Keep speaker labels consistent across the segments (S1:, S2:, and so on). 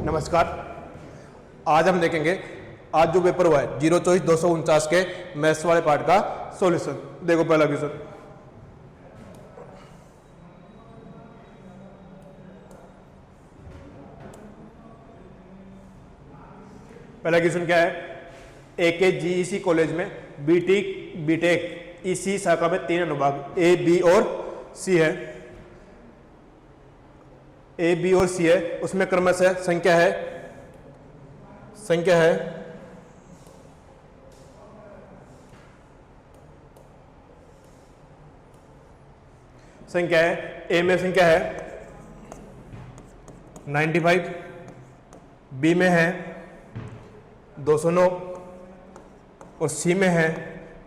S1: नमस्कार। आज हम देखेंगे आज जो पेपर हुआ है 024-249 के मैथ्स वाले पार्ट का सॉल्यूशन। देखो पहला क्वेश्चन, पहला क्वेश्चन क्या है। एक जीईसी कॉलेज में बीटेक इसी शाखा में 3 अनुभाग ए बी और सी है। ए बी और सी है, उसमें क्रमशः संख्या है ए में संख्या है 95, बी में है 209 और सी में है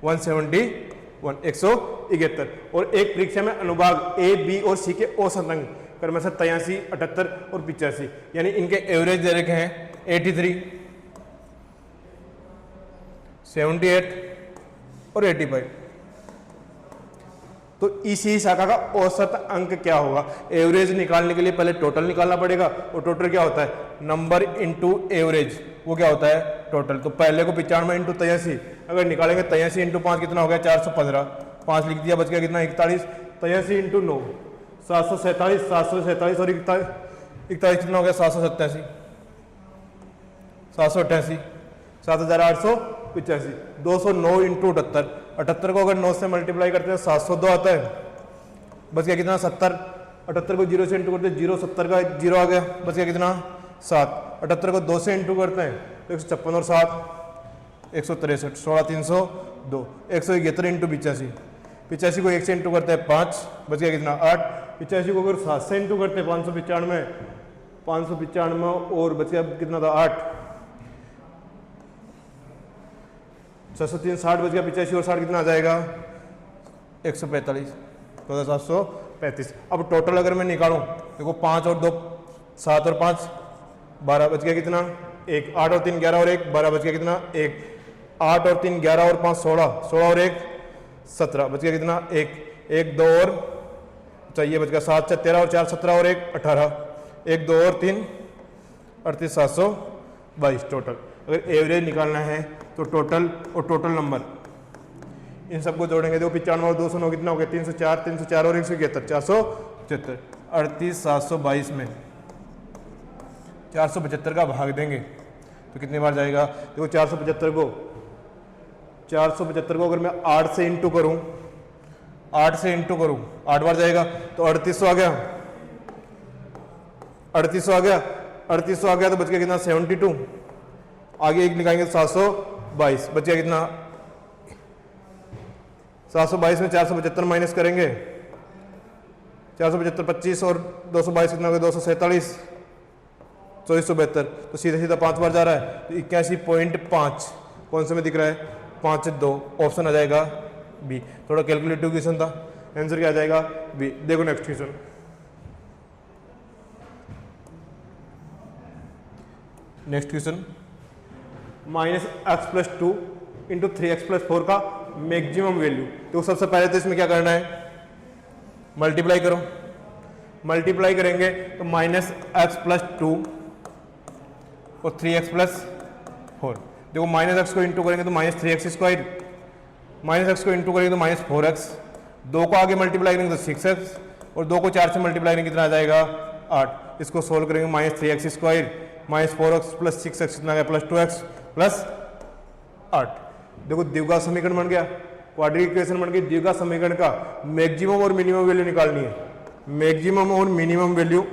S1: 171 और एक परीक्षा में अनुभाग ए बी और सी के औसत अंक क्रमशः 83, 78 और 85, यानी इनके एवरेज दे रखे हैं 83, 78 और 85। तो इसी शाखा का औसत अंक क्या होगा? एवरेज निकालने के लिए पहले टोटल निकालना पड़ेगा, और टोटल क्या होता है? नंबर इनटू एवरेज, वो क्या होता है? टोटल। तो पहले को 95 इंटू 83 अगर निकालेंगे, 83 इंटू 5 कितना हो गया? 415, 5 लिख दिया, बच गया कितना? 41। 83 इंटू 9 747, 747 और 41 कितना हो गया? 787, 788, 7885। 209 इंटू 78 को अगर 9 से मल्टीप्लाई करते हैं 702 आता है, बच गया कितना? 70। 78 को 0 से इंटू करते हैं 0, 70 का 0 आ गया, बच गया कितना? 7। 78 को 2 से इंटू करते हैं तो 156 और 7 163, 16 302, 171 इंटू 85, 85 को 1 से इंटू करते हैं 5, बच गया कितना? 8। 85 को अगर 7 से इंटू करते हैं 595 और बच गया कितना था? 8। 603, 60 बच गया। 85 और 60 कितना आ जाएगा? 145, 735। अब टोटल अगर मैं निकालूं, देखो 5 और 2 7 और 5 12, बच गया कितना? 1। 8 और 3 11 और 1 12, बच गया कितना? 1। 8 और 3 11 और 5 16, 16 और 1 17, बच गया कितना? 1। 1 2 और चाहिए, बच गया 7 13 और 4 17 और 1 18, 1 2 और 3 38, 722 टोटल। अगर एवरेज निकालना है तो टोटल और टोटल नंबर इन सबको जोड़ेंगे। देखो 95 और 209 कितना हो गया? 304, 304 और 171 475। 38 722 में 475 का भाग देंगे तो कितनी बार जाएगा? देखो 475 को अगर मैं 8 से इंटू करूं 8 बार जाएगा तो 3800 आ गया। 3800 आ गया तो बच गया कितना? 72। आगे एक निकालेंगे 722, बच गया कितना? 722 में 475 माइनस करेंगे, 475 25 और 222 कितना हो गया? 247, 2472। तो सीधा 5 बार जा रहा है तो 81.5 कौन से में दिख रहा है? 5-2 ऑप्शन आ जाएगा बी। थोड़ा कैलकुलेटिव क्वेश्चन था, आंसर क्या आ जाएगा? बी। देखो next question, -x+2 into 3x+4 का मैक्सिमम वैल्यू। तो सबसे पहले तो इसमें क्या करना है? मल्टीप्लाई करो। मल्टीप्लाई करेंगे तो -x+2 और 3x+4। देखो -x को इंटू करेंगे तो -3x², -x को इंटू करेंगे तो -4x, 2 को आगे मल्टीप्लाई करेंगे तो 6x और 2 को 4 से मल्टीप्लाई करेंगे कितना आ जाएगा? 8। इसको सोल्व करेंगे -3x² -4x + 6x कितना गया? +2x + 8। देखो द्विघात समीकरण बन गया, क्वाड्रेटिक इक्वेशन बन गई। द्विघात समीकरण का मैक्सिमम और मिनिमम वैल्यू निकालनी है। मैक्सिमम और मिनिमम वैल्यू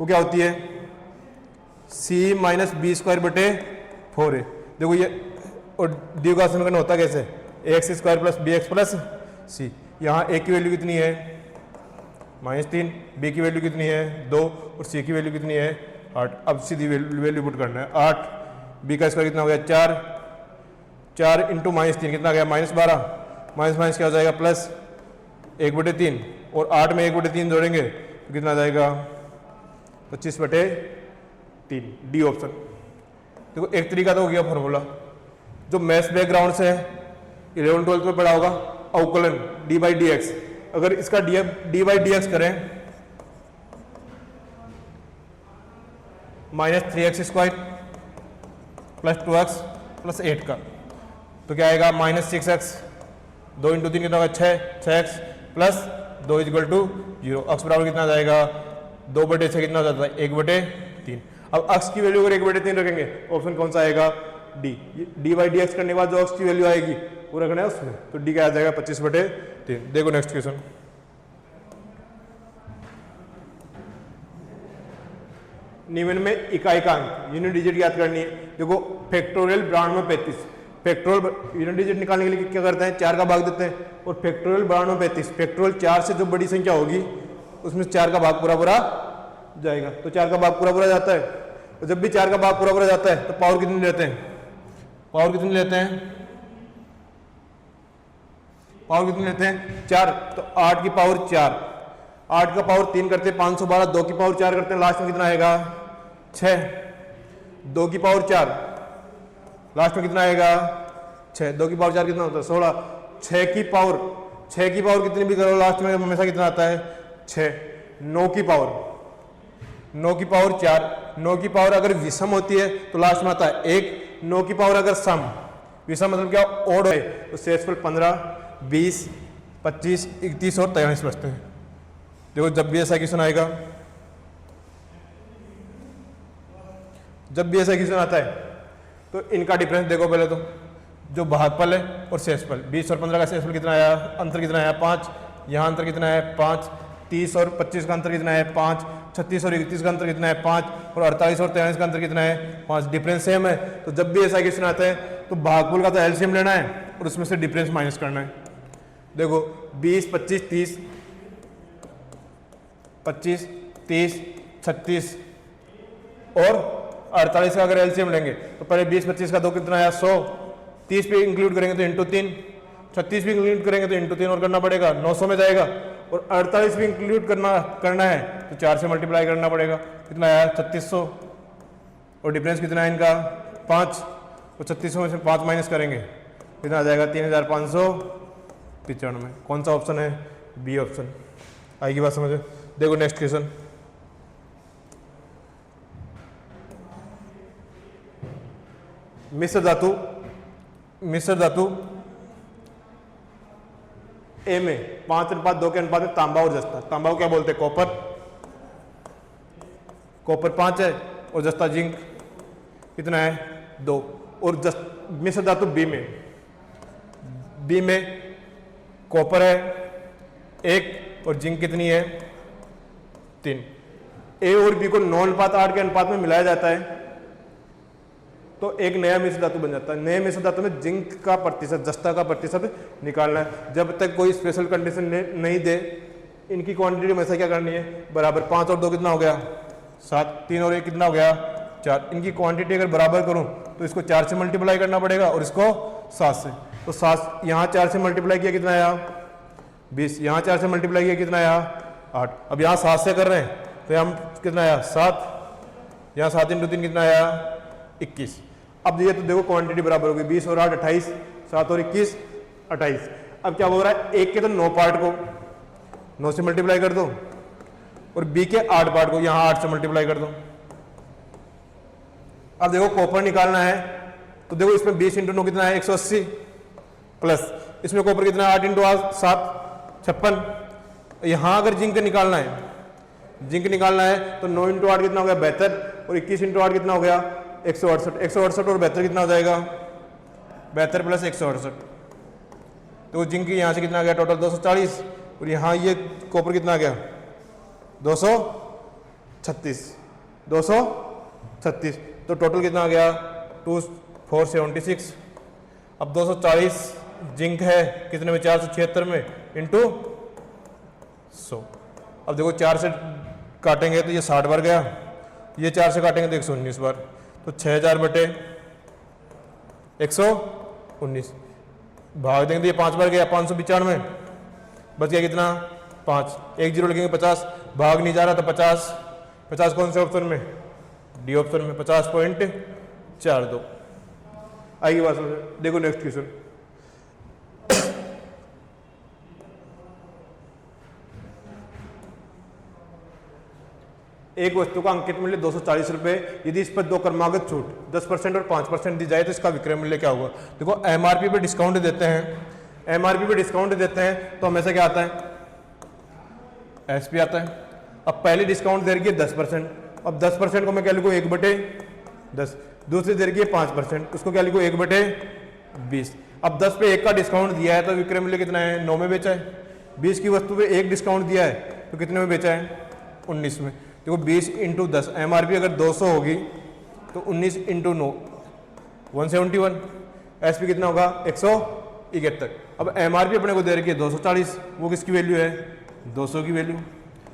S1: वो क्या होती है? c - b²/4 है। देखो ये, और द्विघात समीकरण होता कैसे? ax² + bx + c। यहाँ a की वैल्यू कितनी है? -3, b की वैल्यू कितनी है? 2 और c की वैल्यू कितनी है? 8। अब सीधी वैल्यू पुट करना है। 8, b का स्क्वायर कितना हो गया? 4, 4 इंटू -3 कितना गया? -12, माइनस क्या हो जाएगा? +1/3 और 8 में 1/3 जोड़ेंगे तो कितना आ जाएगा? 25/3, डी ऑप्शन। देखो एक तरीका तो हो गया फॉर्मूला, जो मैथ्स बैकग्राउंड से है 11th-12th में पढ़ा होगा, अवकलन d/dx। अगर इसका d/dx करें -3x² प्लस 2x प्लस 8 का, तो क्या आएगा -6x, 2 × 3 कितना होगा 6x प्लस 2 = 0। अक्स बराबर कितना आ जाएगा 2/6 कितना हो जाता है 1/3। अब अक्स की वैल्यू अगर 1/3 रखेंगे ऑप्शन कौन सा आएगा डी। dy/dx करने के बाद जो अक्स की वैल्यू आएगी वो रखना है उसमें, तो डी क्या आ जाएगा 25/3। देखो नेक्स्ट क्वेश्चन। निम्न में इकाई का अंक यूनिट डिजिट याद करनी है। देखो फैक्टोरियल 9235, फैक्टोरियल यूनिट डिजिट निकालने के लिए क्या करते हैं 4 का भाग देते हैं, और फैक्टोरियल 9235 फैक्टोरियल 4 से जो बड़ी संख्या होगी उसमें 4 का भाग पूरा जाएगा, तो 4 का भाग पूरा जाता है। तो जब भी 4 का भाग पूरा जाता है तो पावर कितनी लेते हैं, पावर कितनी लेते हैं, पावर कितनी लेते हैं 4, तो 8 की पावर 4, 8 का पावर 3 करते हैं 512, 2 की पावर 4 करते हैं लास्ट में कितना आएगा 6, 2 की पावर 4 लास्ट में कितना आएगा 6, 2 की पावर 4 कितना होता है 16, 6 की पावर कितनी भी करो लास्ट में हमेशा कितना आता है 6, 9 की पावर 4, 9 की पावर अगर विषम होती है तो लास्ट में आता है 1, 9 की पावर अगर सम, विषम मतलब क्या ओड है, तो शेषफल 15, 20, 25, 31 और 43 बचते हैं। देखो जब भी ऐसा क्वेश्चन आएगा, जब भी ऐसा क्वेश्चन आता है तो इनका डिफरेंस देखो पहले, तो जो भागफल है और शेषफल, 20 और 15 का शेषफल कितना आया, अंतर कितना आया 5, यहाँ अंतर कितना है 5, 30 और 25 का अंतर कितना है 5, 36 और 31 का अंतर कितना है 5, और 48 और 43 का अंतर कितना है 5, डिफरेंस सेम है। तो जब भी ऐसा क्वेश्चन आता है तो भागफल का तो एलसीएम लेना है और उसमें से डिफरेंस माइनस करना है। देखो 20, 25, 30, 25, 30, 36 और 48 का अगर एलसीएम लेंगे तो पहले 20, 25 का 2 कितना आया 100, 30 भी इंक्लूड करेंगे तो इंटू 3, 36 भी इंक्लूड करेंगे तो इंटू 3 और करना पड़ेगा 900 में जाएगा, और 48 भी इंक्लूड करना है तो 4 से मल्टीप्लाई करना पड़ेगा, कितना आया 3600, और डिफरेंस कितना है इनका 5, तो 3600 में से 5 माइनस करेंगे कितना आ जाएगा 3595। कौन सा ऑप्शन है बी ऑप्शन। आएगी बात समझ। देखो नेक्स्ट क्वेश्चन। मिश्र धातु ए में 5:2 के अनुपात में तांबा और जस्ता, तांबा को क्या बोलते हैं कॉपर 5 है और जस्ता जिंक कितना है 2, और मिश्र धातु बी में कॉपर है 1 और जिंक कितनी है 3। ए और बी को 9:8 के अनुपात में मिलाया जाता है तो एक नया मिश्र धातु बन जाता है। नए मिश्र धातु में जिंक का प्रतिशत, जस्ता का प्रतिशत निकालना है। जब तक कोई स्पेशल कंडीशन नहीं दे, इनकी क्वांटिटी हमेशा क्या करनी है बराबर। 5 और 2 कितना हो गया 7, 3 और 1 कितना हो गया 4। इनकी क्वांटिटी अगर बराबर करूं तो इसको 4 से मल्टीप्लाई करना पड़ेगा और इसको 7 से। तो 7 यहाँ 4 से मल्टीप्लाई किया कितना आया 20, यहाँ 4 से मल्टीप्लाई किया कितना आया 8। अब यहाँ 7 से कर रहे हैं तो हम कितना आया 7, यहाँ 7 × 3 कितना आया 21। अब ये तो देखो क्वांटिटी बराबर होगी 20 और 8 28, 7 और 21 28। अब क्या हो रहा है एक के तो 9 पार्ट को 9 से मल्टीप्लाई कर दो और बी के 8 पार्ट को यहाँ 8 से मल्टीप्लाई कर दो। अब देखो कॉपर निकालना है तो देखो इसमें 20 × 9 कितना है 180, प्लस इसमें कॉपर कितना है 8 × 7 56। यहाँ अगर जिंक निकालना है तो 9 × 8 कितना हो गया 72 और 21 × 8 कितना हो गया 168। 168 और 72 कितना हो जाएगा 72 प्लस 168। तो जिंक यहाँ से कितना आ गया टोटल 240 और यहाँ ये कॉपर कितना आ गया 236। तो टोटल कितना आ गया 2476। अब 240 जिंक है कितने में 476 में इंटू 100। अब देखो 4 से काटेंगे तो ये 60 बार गया, ये 4 से काटेंगे तो 119 बार, तो 6000 बटे 119 भाग देंगे तो ये 5 बार गया 595, बच गया कितना 5, 1 0 लिखेंगे 50, भाग नहीं जा रहा तो 50 कौन से ऑप्शन में डी ऑप्शन में 50.42। आइए बात समझ। देखो नेक्स्ट क्वेश्चन। एक वस्तु का अंकित मूल्य 240 रुपये, यदि इस पर 2 क्रमागत छूट 10% और 5% दी जाए तो इसका विक्रय मूल्य क्या होगा। देखो एमआरपी पे डिस्काउंट देते हैं, एमआरपी पे डिस्काउंट देते हैं तो हमेशा क्या आता है, एसपी आता है। अब पहली डिस्काउंट दे रही है 10%, अब 10% को मैं क्या लिखूँ 1/10, दूसरी दे रही है 5%, उसको क्या लिखूँ 1/20। अब 10 पे 1 का डिस्काउंट दिया है तो विक्रय मूल्य कितना है, 9 में बेचा है। 20 की वस्तु पे 1 डिस्काउंट दिया है तो कितने में बेचा है, 19 में। देखो 20 × 10, एमआरपी अगर 200 होगी तो 19 × 9 171, एसपी कितना होगा 171। अब एमआरपी अपने को दे रखी है 240, वो किसकी वैल्यू है 200 की वैल्यू,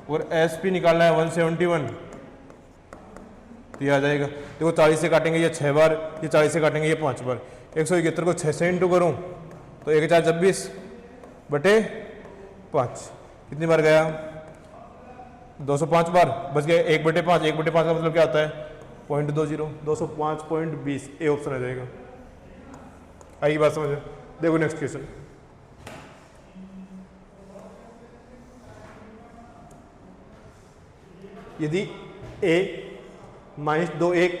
S1: और एसपी निकालना है 171, तो ये आ जाएगा। देखो 40 से काटेंगे ये 6 बार, ये 40 से काटेंगे ये 5 बार, 171 को 6 से इंटू करूँ तो 1 4 26 बटे 5, कितनी बार गया 205 बार, बच गया 1/5। 1/5 का मतलब क्या होता है 0.20, 205.20, ए ऑप्शन आ जाएगा। आई बात समझ। देखो नेक्स्ट क्वेश्चन, यदि ए -2 1,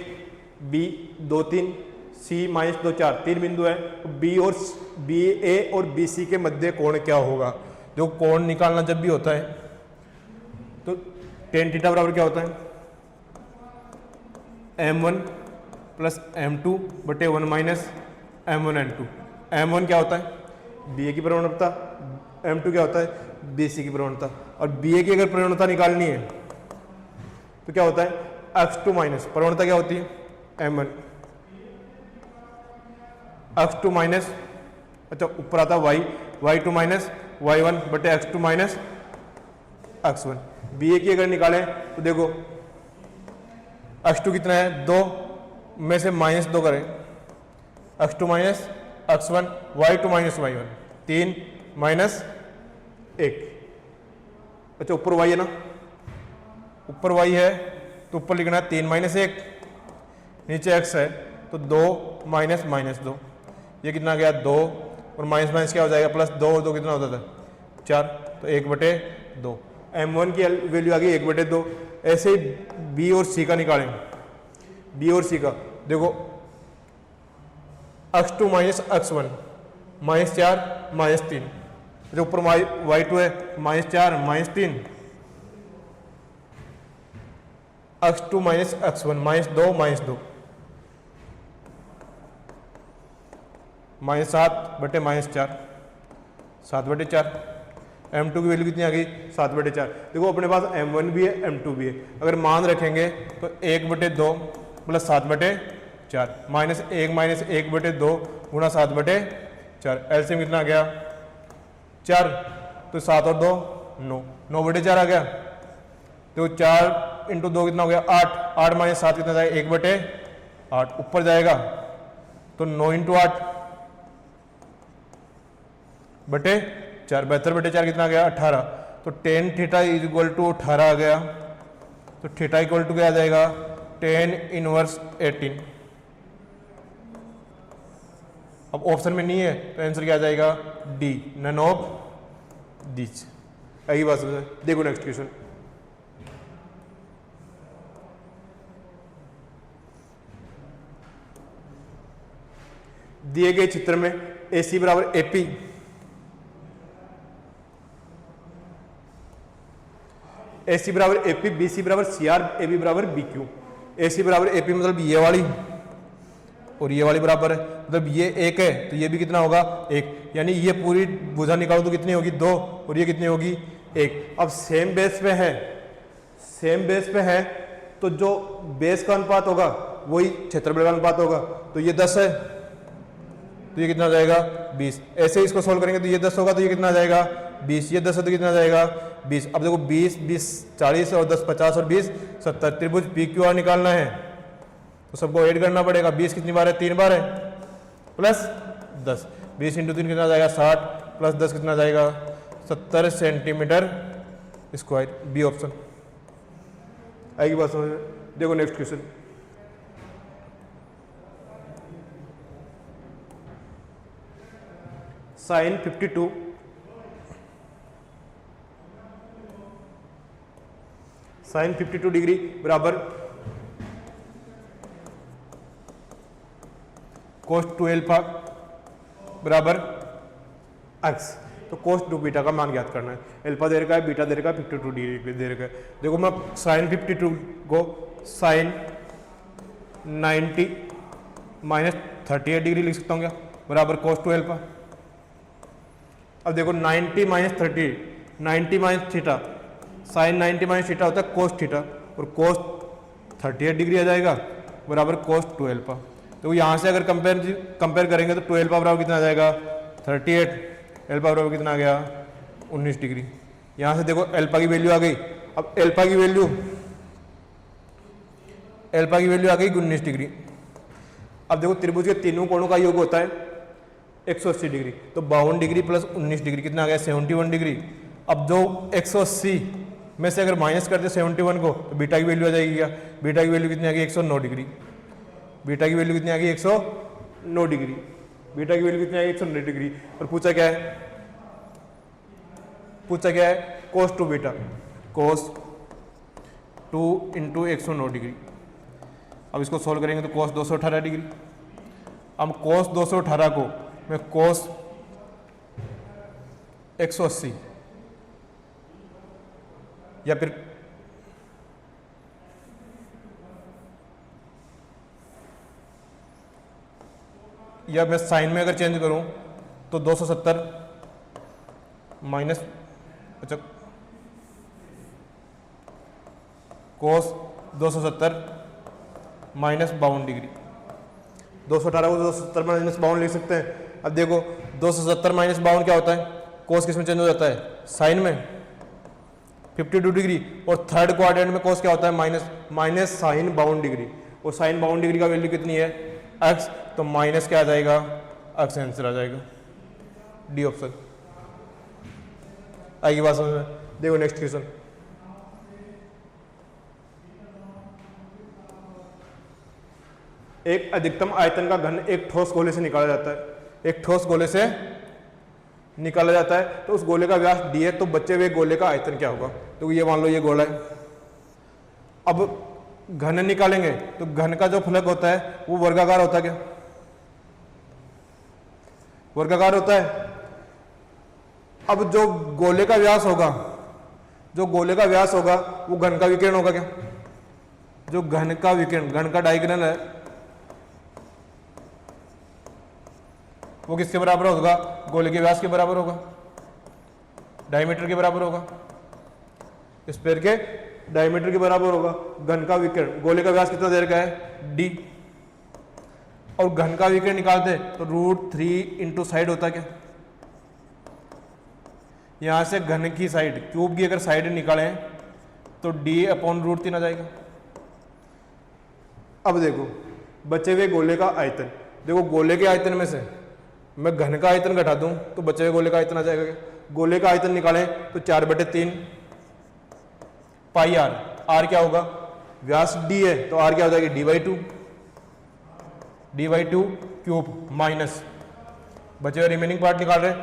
S1: बी 2 3, सी -2 4 तीन बिंदु है तो बी ए और बी सी के मध्य कोण क्या होगा। जो कोण निकालना जब भी होता है तो tan थीटा बराबर क्या होता है m1 + m2 बटे 1 - m1 n2। m1 क्या होता है बी ए की प्रवणता, m2 क्या होता है बी सी की प्रवणता, और बी ए की अगर प्रवणता निकालनी है तो क्या होता है x2 माइनस, प्रवणता क्या होती है m1, x2 माइनस, अच्छा ऊपर आता y, y2 माइनस y1 बटे x2 माइनस x1। बी ए की अगर निकालें तो देखो x2 कितना है 2 में से -2 करें, x2 minus x1, y2 minus y1, 3 minus 1, अच्छा ऊपर y है ना, ऊपर y है तो ऊपर लिखना है 3 - 1, नीचे x है तो 2 माइनस -2, ये कितना आ गया 2, और माइनस क्या हो जाएगा +2 और 2 कितना होता था 4, तो 1/2। m1 की वैल्यू आ गई 1/2। ऐसे ही बी और सी का निकालें, बी और सी का देखो x2 माइनस x1 -4 -3, जो ऊपर y2 है -4 -3, x2 माइनस x1 -2 -2, -7 बटे -4, 7/4। m2 की वैल्यू कितनी आ गई 7/4। देखो अपने पास m1 भी है m2 भी है, अगर मान रखेंगे तो 1/2 + 7/4 -1 - 1/2 गुणा 7/4, एलसीएम कितना आ गया 4, तो 7 और 2 9, 9/4 आ गया। तो 4 × 2 कितना हो गया 8, 8 - 7 कितना जाएगा 1/8, ऊपर जाएगा तो 9 × 8 बटे 4, 72/4 कितना आ गया 18, तो tan थीटा = 18 आ गया, तो थीटा = क्या आ जाएगा tan इनवर्स 18। अब ऑप्शन में नहीं है तो आंसर क्या आ जाएगा डी, नन ऑफ दीज। यही बात समझ। देखो नेक्स्ट क्वेश्चन, दिए गए चित्र में AC बराबर AP, AC बराबर AP, BC बराबर CR, AB बराबर BQ। AC बराबर AP मतलब ये वाली और ये वाली बराबर है, मतलब ये 1 है तो ये भी कितना होगा 1, यानी ये पूरी भुजा निकालो तो कितनी होगी 2, और ये कितनी होगी 1। अब सेम बेस पे है, सेम बेस पे है तो जो बेस का अनुपात होगा वही क्षेत्रफल का अनुपात होगा, तो ये 10 है तो ये कितना आ जाएगा 20। ऐसे ही इसको सोल्व करेंगे तो ये 10 होगा तो ये कितना आ जाएगा 20, ये 10 है तो कितना आ जाएगा 20। अब देखो 20 20 40 और 10 50 और 20 70, त्रिभुज PQR निकालना है तो सबको ऐड करना पड़ेगा। 20 कितनी बार है 3 बार है, प्लस 10, 20 × 3 कितना आ जाएगा 60, प्लस 10 कितना आ जाएगा 70 सेंटीमीटर स्क्वायर, बी ऑप्शन। आएगी बात समझ में। देखो next question, sin 52 sine 52 degree बराबर कोस 2 एल्फा बराबर एक्स। तो कोस 2 बीटा का मान ज्ञात करना है। एल्फा दे रखा है, बीटा दे रखा है, 52 डिग्री दे रखा है। देखो मैं साइन 52 को साइन 90 माइनस 38 डिग्री लिख सकता हूँ क्या, बराबर कोस 2 एल्फा। अब देखो 90 minus 30, 90 minus theta, sine 90 minus theta होता है कोस थीटा, और कोस 38 डिग्री आ जाएगा बराबर कोस 2 एल्फा। तो यहाँ से अगर कंपेयर करेंगे तो 2 एल्फा बराबर कितना आ जाएगा 38, एल्फा बराबर कितना आ गया 19 डिग्री। यहाँ से देखो एल्फा की वैल्यू आ गई। अब एल्फा की वैल्यू आ गई 19 डिग्री। अब देखो त्रिभुज के तीनों कोणों का योग होता है 180 डिग्री, तो 52 डिग्री प्लस 19 डिग्री कितना आ गया 71 डिग्री। अब जो 180 में से अगर माइनस करते 71 को तो बीटा की वैल्यू आ जाएगी क्या, बीटा की वैल्यू कितनी आ गई 109 डिग्री। बीटा की वैल्यू कितनी आ गई 109 डिग्री। बीटा की वैल्यू कितनी आ गई 109 डिग्री। और पूछा क्या है कोस 2 बीटा, कोस 2 इंटू 109 डिग्री। अब इसको सोल्व करेंगे तो कोस 218 डिग्री। अब कोस 218 को मैं कोस 180 या फिर मैं साइन में अगर चेंज करूं तो 270 माइनस, अच्छा कोस 270 माइनस 52 डिग्री। 218 को 270 माइनस 52 लिख सकते हैं। अब देखो 270 माइनस 52 क्या होता है, कोस किस में चेंज हो जाता है, साइन में 52 डिग्री। और थर्ड क्वाड्रेंट में कोस क्या होता है, माइनस साइन 52 डिग्री। और साइन 52 डिग्री का वैल्यू कितनी है एक्स, तो माइनस क्या आ जाएगा एक्स, आंसर आ जाएगा डी ऑप्शन। आएगी बात समझ में। देखो नेक्स्ट क्वेश्चन, एक अधिकतम आयतन का घन एक ठोस गोले से निकाला जाता है। एक ठोस गोले से निकाला जाता है तो उस गोले का व्यास डी है, तो बचे हुए गोले का आयतन क्या होगा। तो ये मान लो ये गोला है। अब घन निकालेंगे तो घन का जो फलक होता है वो वर्गाकार होता है क्या, वर्गाकार होता है। अब जो गोले का व्यास होगा, वो घन का विकिरण होगा क्या, जो घन का विकिरण, घन का डायगोनल है वो किसके बराबर होगा, गोले के व्यास के बराबर होगा, डायमीटर के बराबर होगा, स्फीयर के डायमीटर के बराबर होगा। घन का विकिरण, गोले का व्यास कितना दे रखा है डी, और घन का विकिरण निकालते तो √3 इंटू साइड होता क्या, यहां से घन की साइड, क्यूब की अगर साइड निकालें तो d अपॉन √3 आ जाएगा। अब देखो बचे हुए गोले का आयतन, देखो गोले के आयतन में से मैं घन का आयतन घटा दूं तो बचे हुए गोले का आयतन आ जाएगा क्या। गोले का आयतन निकालें तो 4/3 पाई आर, आर क्या होगा, व्यास d है तो r क्या हो जाएगी d/2 क्यूब माइनस बचे हुए रिमेनिंग पार्ट निकाल रहे हैं।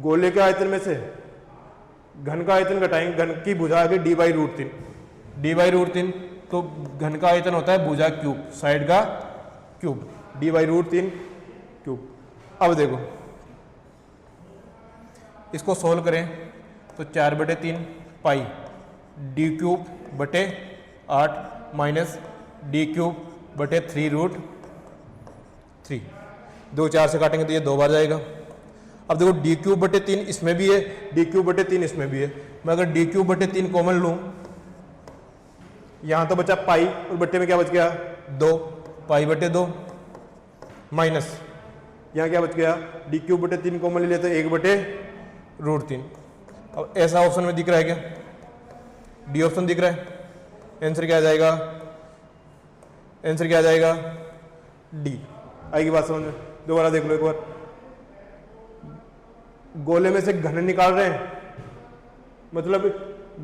S1: गोले के आयतन में से घन का आयतन घटाएंगे, घन की भुजा आ गई d/√3, तो घन का आयतन होता है भुजा क्यूब, साइड का क्यूब, d/√3 क्यूब। अब देखो इसको सोल्व करें तो 4/3 पाई d/8 माइनस d/3√3, 2 4 से काटेंगे तो ये 2 बार जाएगा। अब देखो d/3 इसमें भी है, d/3 इसमें भी है। मैं अगर d/3 कॉमन लूं, यहां तो बचा पाई और बट्टे में क्या बच गया 2, पाई/2 माइनस यहां क्या बच गया d/3 कॉमन ले लेते 1/√3। अब ऐसा ऑप्शन में दिख रहा है क्या, डी ऑप्शन दिख रहा है, आंसर क्या आ जाएगा, आंसर क्या आ जाएगा डी। आएगी बात समझ में। दोबारा देख लो एक बार, गोले में से घन निकाल रहे हैं, मतलब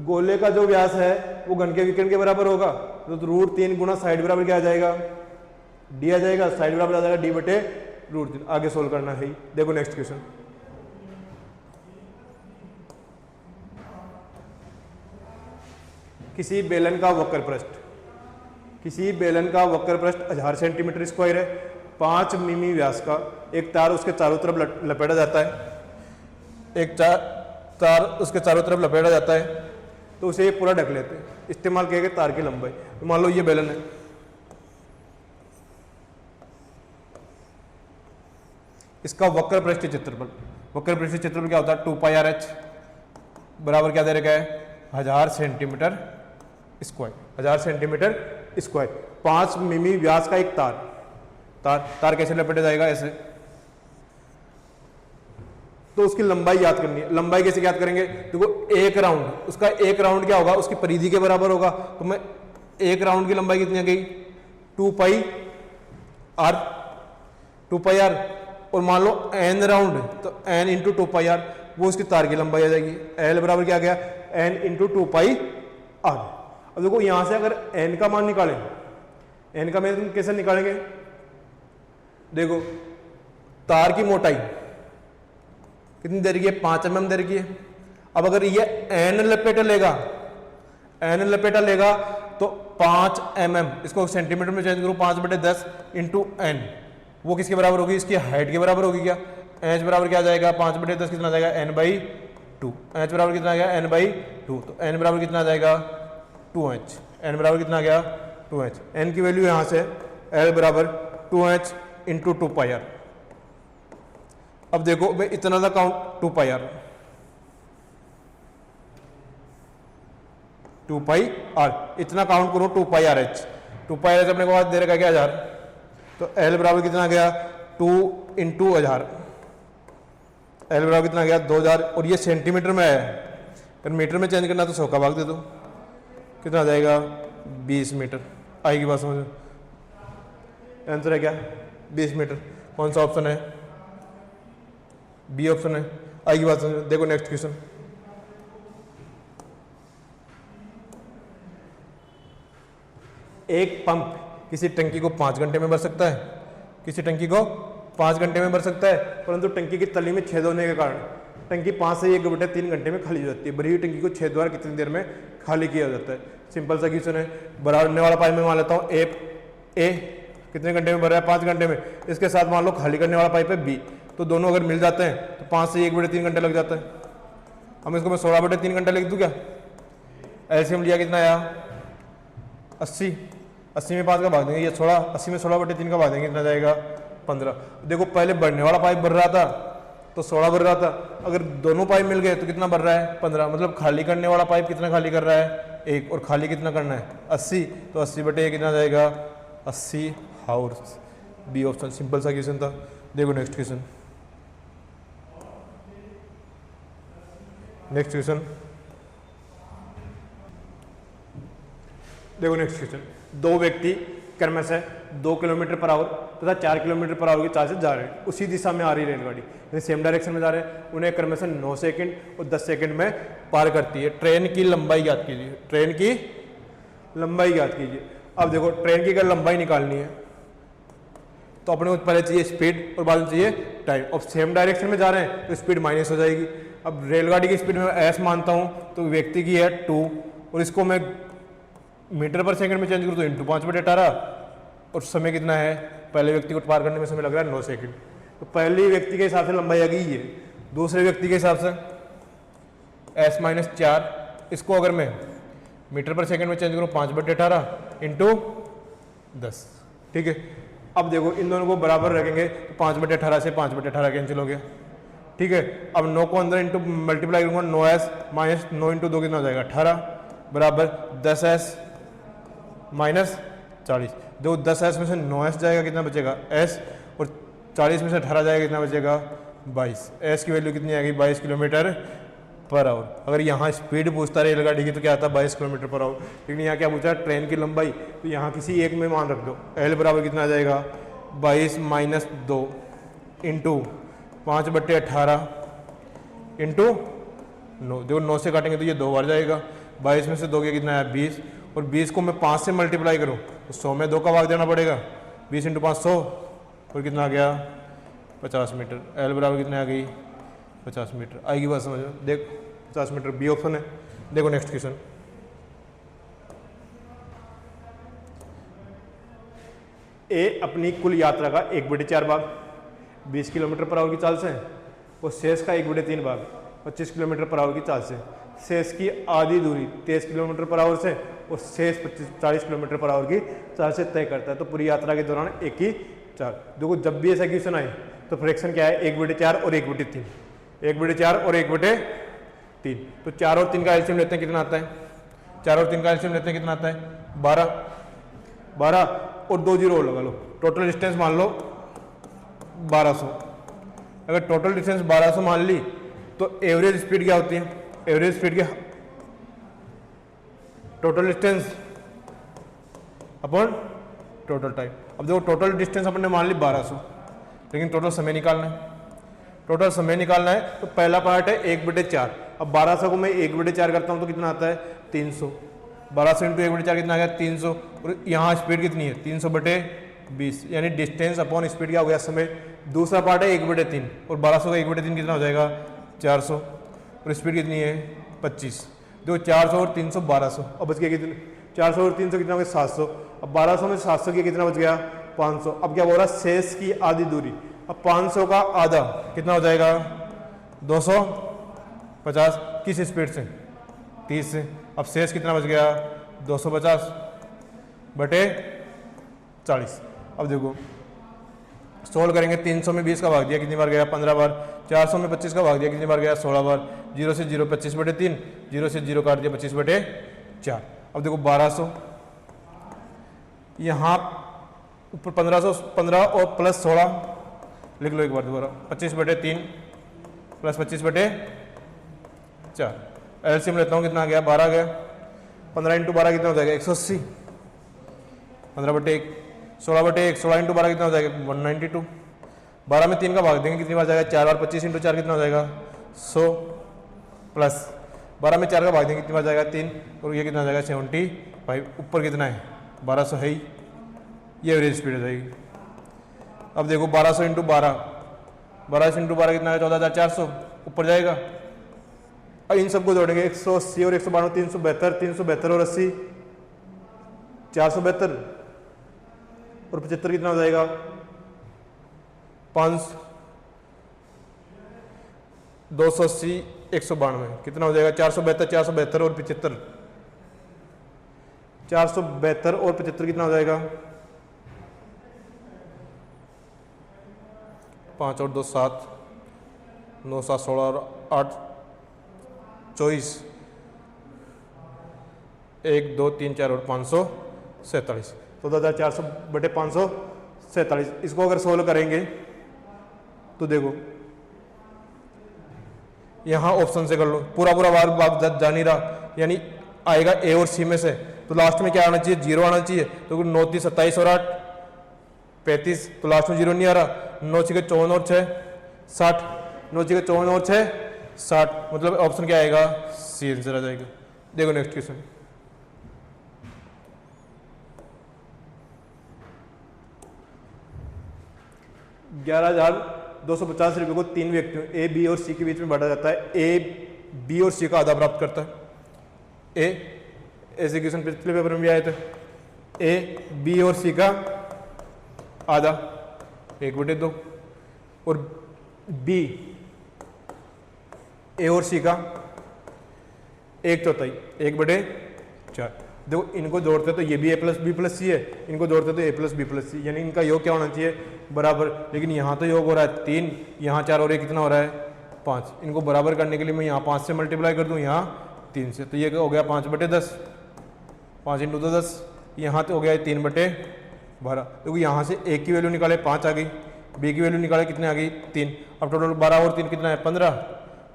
S1: गोले का जो व्यास है वो घन के विकिरण के बराबर होगा, तो √3 गुना साइड बराबर क्या आ जाएगा डी आ जाएगा, साइड बराबर आ जाएगा d/√3। आगे सोल्व करना है। देखो नेक्स्ट क्वेश्चन, किसी बेलन का वक्र पृष्ठ, किसी बेलन का वक्र पृष्ठ 1000 सेंटीमीटर स्क्वायर है, 5 मिमी व्यास का एक तार उसके चारों तरफ लपेटा जाता है, एक तार उसके चारों तरफ लपेटा जाता है, तो उसे ये पूरा ढक लेते हैं। इस्तेमाल किया गया तार की लंबाई, तो मान लो ये बेलन है, इसका वक्र पृष्ठ क्षेत्रफल, वक्र पृष्ठ क्षेत्रफल क्या होता है 2πRh बराबर क्या दे रखा है 1000 सेंटीमीटर स्क्वायर, 1000 सेंटीमीटर स्क्वायर। 5 मिमी व्यास का एक तार कैसे लपेटा जाएगा ऐसे, तो उसकी लंबाई याद करनी है। लंबाई कैसे याद करेंगे, देखो एक राउंड, उसका एक राउंड क्या होगा उसकी परिधि के बराबर होगा, तो मैं एक राउंड की लंबाई कितनी आ गई 2πr, और मान लो n राउंड तो n इंटू 2πr, वो उसकी तार की लंबाई आ जाएगी। l बराबर क्या गया n इंटू 2πr। अब देखो यहां से अगर n का मान निकालें, n का मान कैसे निकालेंगे, देखो तार की मोटाई कितनी दे रही है 5 mm दे रही है। अब अगर ये n लपेटा लेगा तो 5 mm, इसको सेंटीमीटर में चेंज करो 5/10 इंटू n, वो किसके बराबर होगी, इसकी हाइट के बराबर होगी क्या। h बराबर क्या आ जाएगा 5/10 कितना आ जाएगा n/2, h बराबर कितना आ गया n/2, तो n बराबर कितना आ जाएगा 2h, n बराबर कितना आ गया 2h। n की वैल्यू यहां से l बराबर 2h इंटू 2πr। अब देखो मैं इतना सा काउंट 2πr इतना काउंट करो 2πRh, 2πRh अपने को बाद दे रखा क्या 1000, तो l बराबर कितना गया 2 इंटू 1000, l बराबर कितना गया 2000, और ये सेंटीमीटर में है, अगर मीटर में चेंज करना तो 100 का भाग दे दो, कितना आ जाएगा 20 मीटर। आएगी बात समझो, आंसर है क्या 20 मीटर। कौन सा ऑप्शन है, बी ऑप्शन है। आएगी बात समझो। देखो नेक्स्ट क्वेश्चन, एक पंप किसी टंकी को 5 घंटे में भर सकता है, किसी टंकी को 5 घंटे में भर सकता है, परंतु टंकी की तली में छेद होने के कारण टंकी 5 से 1/3 घंटे में खाली हो जाती है। भरी हुई टंकी को छेद द्वारा कितनी देर में खाली किया जाता है। सिंपल सा क्वेश्चन है। भरने वाला पाइप में मान लेता हूँ ए कितने घंटे में भर रहा है 5 घंटे में, इसके साथ मान लो खाली करने वाला पाइप है बी, तो दोनों अगर मिल जाते हैं तो 5 से 1/3 घंटे लग जाता है। हम इसको मैं 16/3 घंटे लिख दूँ क्या, एलसीएम लिया कितना आया 80, 80 में 5 का भाग देंगे, ये 16, 80 में 16/3 का भाग देंगे, कितना जाएगा 15। देखो पहले बढ़ने वाला पाइप भर रहा था तो 16 भर रहा था, अगर दोनों पाइप मिल गए तो कितना भर रहा है 15, मतलब खाली करने वाला पाइप कितना खाली कर रहा है 1, और खाली कितना करना है 80, तो 80/1 कितना जाएगा 80 हाउस। B option. सिंपल सा क्वेश्चन था। देखो नेक्स्ट क्वेश्चन, देखो नेक्स्ट क्वेश्चन। दो व्यक्ति क्रमश से 2 किलोमीटर पर आवर तथा 4 किलोमीटर पर आवर की चाल से जा रहे हैं, उसी दिशा में आ रही रेलगाड़ी, यानी सेम डायरेक्शन में जा रहे हैं, उन्हें क्रमश से 9 सेकंड और 10 सेकंड में पार करती है। ट्रेन की लंबाई याद कीजिए, ट्रेन की लंबाई याद कीजिए। अब देखो ट्रेन की अगर लंबाई निकालनी है तो अपने को पहले चाहिए स्पीड और बाद में चाहिए टाइम। अब सेम डायरेक्शन में जा रहे हैं तो स्पीड माइनस हो जाएगी। अब रेलगाड़ी की स्पीड में एस मानता हूँ तो व्यक्ति की है 2, और इसको मैं मीटर पर सेकंड में चेंज करूँ तो इंटू 5/18, और समय कितना है, पहले व्यक्ति को पार करने में समय लग रहा है 9 सेकंड। तो पहले व्यक्ति के हिसाब से लंबाई आ गई है, दूसरे व्यक्ति के हिसाब से s-4, इसको अगर मैं मीटर पर सेकंड में चेंज करूँ 5/18 इंटू 10, ठीक है। अब देखो इन दोनों को बराबर रखेंगे तो 5/18 से 5/18 कैंसिल हो गया, ठीक है। अब 9 को अंदर इंटू मल्टीप्लाई करूँगा, 9s माइनस 9 इंटू 2 कितना हो जाएगा 18 बराबर 10s माइनस 40। जो 10s में से 9s जाएगा कितना बचेगा s, और 40 में से 18 जाएगा कितना बचेगा 22। s की वैल्यू कितनी आएगी 22 किलोमीटर पर आवर। अगर यहाँ स्पीड पूछता रेलगाड़ी की तो क्या आता 22 किलोमीटर पर आवर, लेकिन यहाँ क्या पूछा ट्रेन की लंबाई, तो यहाँ किसी एक में मान रख दो। l बराबर कितना आ जाएगा 22 माइनस 2 इंटू 5/18 इंटू 9। देखो 9 से काटेंगे तो ये 2 बार जाएगा, 22 में से 2 के कितना है 20, और 20 को मैं 5 से मल्टीप्लाई करूँ तो 100 में 2 का भाग देना पड़ेगा, 20 इंटू 5 100, और कितना आ गया 50 मीटर। एल बराबर कितने आ गई 50 मीटर। आएगी बात समझ में। देख 50 मीटर, बी ऑप्शन है। देखो नेक्स्ट क्वेश्चन, ए अपनी कुल यात्रा का 1/4 भाग 20 किलोमीटर पर आवर की चाल से, और शेष का 1/3 भाग 25 किलोमीटर पर आवर की चाल से, शेष की आधी दूरी 23 किलोमीटर पर आवर से और शेष 40 किलोमीटर पर आवर की चाल से तय करता है। तो पूरी यात्रा के दौरान 1/4। देखो जब भी ऐसा क्वेश्चन आए तो फ्रैक्शन क्या है, 1/4 और 1/3, 1/4 और 1/3। तो 4 और 3 का एलसीएम लेते हैं, कितना आता है, 4 और 3 का एलसीएम लेते हैं, कितना आता है 12 और 2 जीरो और लगा लो, टोटल डिस्टेंस मान लो 1200। अगर टोटल डिस्टेंस 1200 मान ली तो एवरेज स्पीड क्या होती है, एवरेज स्पीड क्या, total distance upon total time. अब देखो टोटल डिस्टेंस अपन ने मान ली 1200, लेकिन टोटल समय निकालना है, टोटल समय निकालना है। तो पहला पार्ट है 1/4। अब 1200 को मैं 1/4 करता हूं तो कितना आता है 300, 1200 इंटू 1/4 कितना आ गया 300, और यहाँ स्पीड कितनी है 300/20, यानी डिस्टेंस अपॉन स्पीड क्या हो गया समय। दूसरा पार्ट है 1/3, और 1200 का 1/3 कितना हो जाएगा 400, और स्पीड कितनी है 25। देखो 400 और 300 1200, अब बच गया कितने, 400 और 300 कितना हो गया 700। अब 1200 में 700 की कितना बच गया 500। अब क्या बोल रहा है शेष की आधी दूरी, अब 500 का आधा कितना हो जाएगा 250, किस स्पीड से 30 से। अब शेष कितना बच गया 250/40। अब देखो सोल्व करेंगे, 300 में 20 का भाग दिया कितनी बार गया 15 बार, 400 में 25 का भाग दिया कितनी बार गया 16 बार, 0 से 0 25/3, 0 से 0 काट दिया 25/4। अब देखो 1200, यहाँ ऊपर 1515 और प्लस 16 लिख लो एक बार दोबारा, 25/3 प्लस 25/4। एलसीएम लेता हूँ, कितना आ गया 12 गया, 15 इंटू 12 कितना हो जाएगा 180, 15/1, 16/1, 16 इंटू 12 कितना हो जाएगा 192। 12 में 3 का भाग देंगे कितनी बार जाएगा 4 बार, 25 इंटू 4 कितना हो जाएगा 100, प्लस 12 में 4 का भाग देंगे कितनी बार जाएगा 3, और ये कितना हो जाएगा 75। ऊपर कितना है 1200 है ही, ये एवरेज स्पीड हो जाएगी। अब देखो 1200 इंटू 12, 1200 इंटू 12 कितना है 14,400, ऊपर जाएगा। अब इन सबको जोड़ेंगे 180 और 192 372, 372 और 80 472, और 75 कितना हो जाएगा 500, 280 192 कितना हो जाएगा 472, 472 और 75, 472 और 75 कितना हो जाएगा 5 और 2 7, 9 7 16 और 8 24, 1 2 3 4 और 547, 14,400/547। इसको अगर सोल्व करेंगे तो देखो यहाँ ऑप्शन से कर लो, पूरा भाग जा नहीं रहा, यानी आएगा ए और सी में से, तो लास्ट में क्या आना चाहिए 0 आना चाहिए। तो 9 3 27 और 8 35, तो लास्ट में 0 नहीं आ रहा। 9 6 54 और 6 60, 9 6 54 और 6 60, मतलब ऑप्शन क्या आएगा सी आंसर आ जाएगा। देखो नेक्स्ट क्वेश्चन, ₹11,250 को 3 व्यक्तियों ए बी और सी के बीच में बांटा जाता है। ए बी और सी का आधा प्राप्त करता है। ऐसे क्वेश्चन पिछले पेपर में भी आए थे। ए बी और सी का आधा 1/2, और बी ए और सी का 1/4 1/4। देखो इनको जोड़ते तो ये भी ए प्लस बी प्लस सी है, इनको जोड़ते तो ए प्लस बी प्लस सी, यानी इनका योग क्या होना चाहिए बराबर। लेकिन यहाँ तो योग हो रहा है 3, यहाँ 4 और 1 कितना हो रहा है 5। इनको बराबर करने के लिए मैं यहाँ 5 से मल्टीप्लाई कर दूँ, यहाँ 3 से, तो ये हो गया 5/10, 5 × 2 10, यहाँ तो हो गया 3/12। देखो यहाँ से ए की वैल्यू निकाले 5 आ गई, बी की वैल्यू निकाले कितने आ गई 3। अब टोटल 12 और 3 कितना है 15,